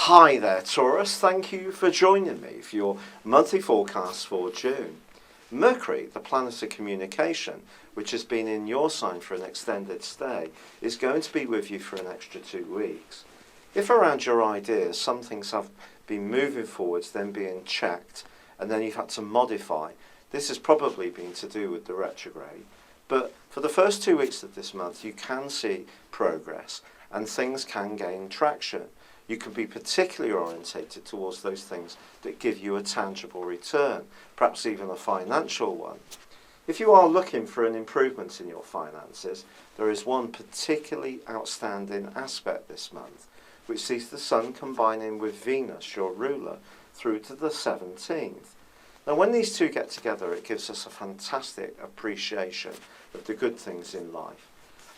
Hi there, Taurus. Thank you for joining me for your monthly forecast for June. Mercury, the planet of communication, which has been in your sign for an extended stay, is going to be with you for an extra 2 weeks. If around your ideas some things have been moving forwards, then being checked, and then you've had to modify, this has probably been to do with the retrograde. But for the first 2 weeks of this month, you can see progress and things can gain traction. You can be particularly orientated towards those things that give you a tangible return, perhaps even a financial one. If you are looking for an improvement in your finances, there is one particularly outstanding aspect this month, which sees the Sun combining with Venus, your ruler, through to the 17th. Now, when these two get together, it gives us a fantastic appreciation of the good things in life.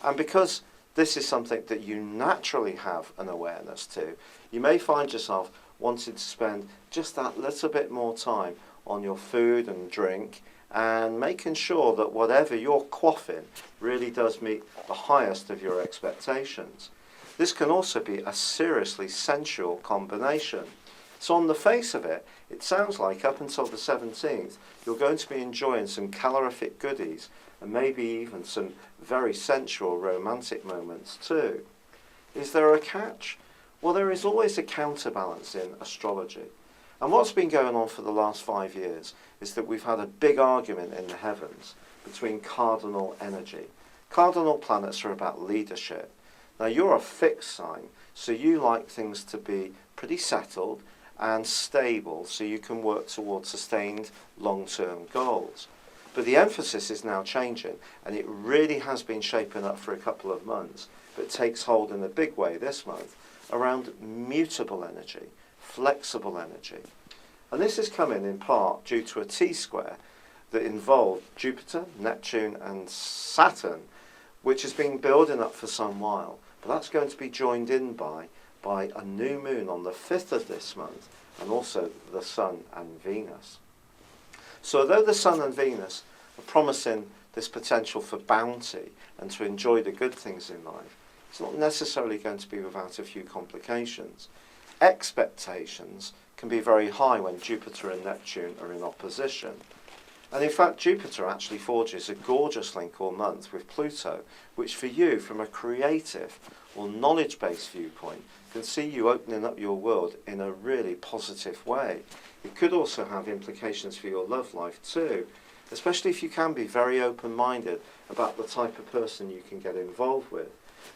And because this is something that you naturally have an awareness to, you may find yourself wanting to spend just that little bit more time on your food and drink and making sure that whatever you're quaffing really does meet the highest of your expectations. This can also be a seriously sensual combination. So on the face of it, it sounds like up until the 17th, you're going to be enjoying some calorific goodies and maybe even some very sensual romantic moments too. Is there a catch? Well, there is always a counterbalance in astrology. And what's been going on for the last 5 years is that we've had a big argument in the heavens between cardinal energy. Cardinal planets are about leadership. Now, you're a fixed sign, so you like things to be pretty settled and stable so you can work towards sustained long-term goals. But the emphasis is now changing, and it really has been shaping up for a couple of months, but takes hold in a big way this month, around mutable energy, flexible energy. And this is coming in part due to a T-square that involved Jupiter, Neptune and Saturn, which has been building up for some while. But that's going to be joined in by a new moon on the 5th of this month, and also the Sun and Venus. So although the Sun and Venus are promising this potential for bounty and to enjoy the good things in life, it's not necessarily going to be without a few complications. Expectations can be very high when Jupiter and Neptune are in opposition. And in fact, Jupiter actually forges a gorgeous link all month with Pluto, which for you, from a creative or knowledge-based viewpoint, can see you opening up your world in a really positive way. It could also have implications for your love life too, especially if you can be very open-minded about the type of person you can get involved with.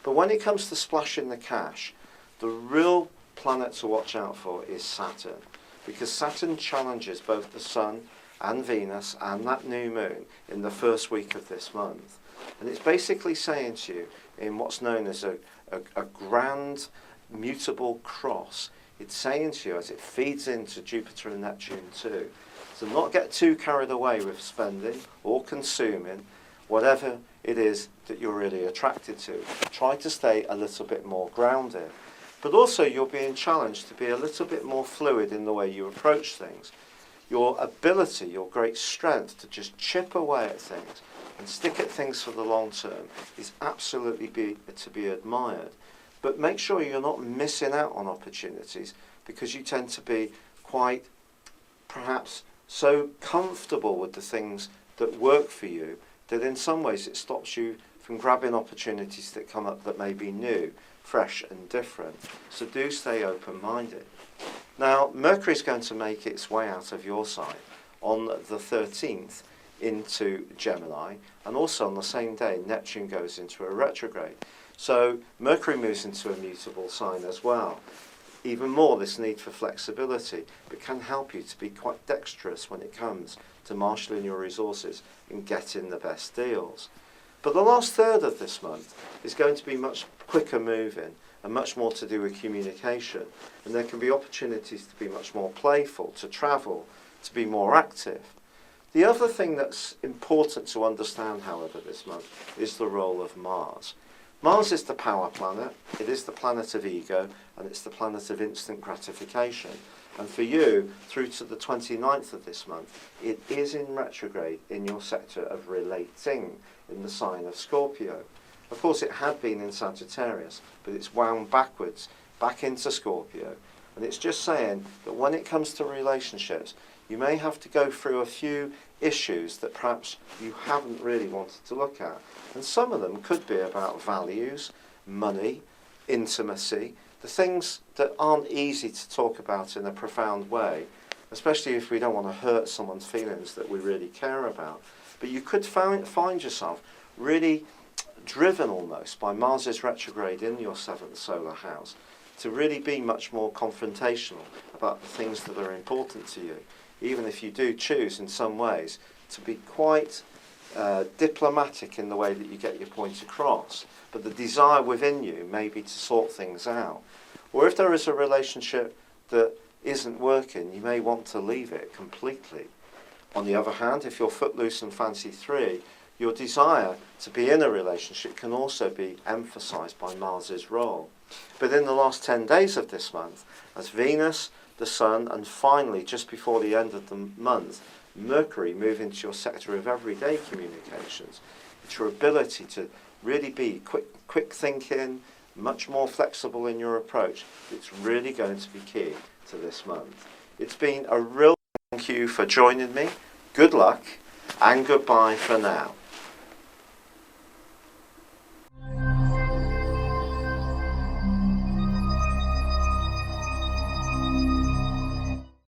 But when it comes to splashing the cash, the real planet to watch out for is Saturn, because Saturn challenges both the Sun and Venus and that new moon in the first week of this month. And it's basically saying to you, in what's known as a grand mutable cross, it's saying to you as it feeds into Jupiter and Neptune too, to not get too carried away with spending or consuming whatever it is that you're really attracted to. Try to stay a little bit more grounded. But also you're being challenged to be a little bit more fluid in the way you approach things. Your ability, your great strength to just chip away at things and stick at things for the long term is absolutely to be admired. But make sure you're not missing out on opportunities, because you tend to be quite, perhaps, so comfortable with the things that work for you that in some ways it stops you from grabbing opportunities that come up that may be new, fresh and different. So do stay open-minded. Now, Mercury is going to make its way out of your sign on the 13th into Gemini, and also on the same day Neptune goes into a retrograde. So Mercury moves into a mutable sign as well. Even more, this need for flexibility, but can help you to be quite dexterous when it comes to marshalling your resources and getting the best deals. But the last third of this month is going to be much quicker moving and much more to do with communication. And there can be opportunities to be much more playful, to travel, to be more active. The other thing that's important to understand, however, this month is the role of Mars. Mars is the power planet, it is the planet of ego, and it's the planet of instant gratification. And for you, through to the 29th of this month, it is in retrograde in your sector of relating, in the sign of Scorpio. Of course, it had been in Sagittarius, but it's wound backwards, back into Scorpio. And it's just saying that when it comes to relationships, you may have to go through a few issues that perhaps you haven't really wanted to look at. And some of them could be about values, money, intimacy, the things that aren't easy to talk about in a profound way, especially if we don't want to hurt someone's feelings that we really care about. But you could find yourself really driven almost by Mars's retrograde in your 7th solar house to really be much more confrontational about the things that are important to you, even if you do choose in some ways to be quite diplomatic in the way that you get your point across. But the desire within you may be to sort things out. Or if there is a relationship that isn't working, you may want to leave it completely. On the other hand, if you're footloose and fancy free, your desire to be in a relationship can also be emphasised by Mars's role. But in the last 10 days of this month, as Venus, the Sun, and finally, just before the end of the month, Mercury move into your sector of everyday communications, it's your ability to really be quick thinking, much more flexible in your approach. It's really going to be key to this month. It's been a real thank you for joining me. Good luck and goodbye for now.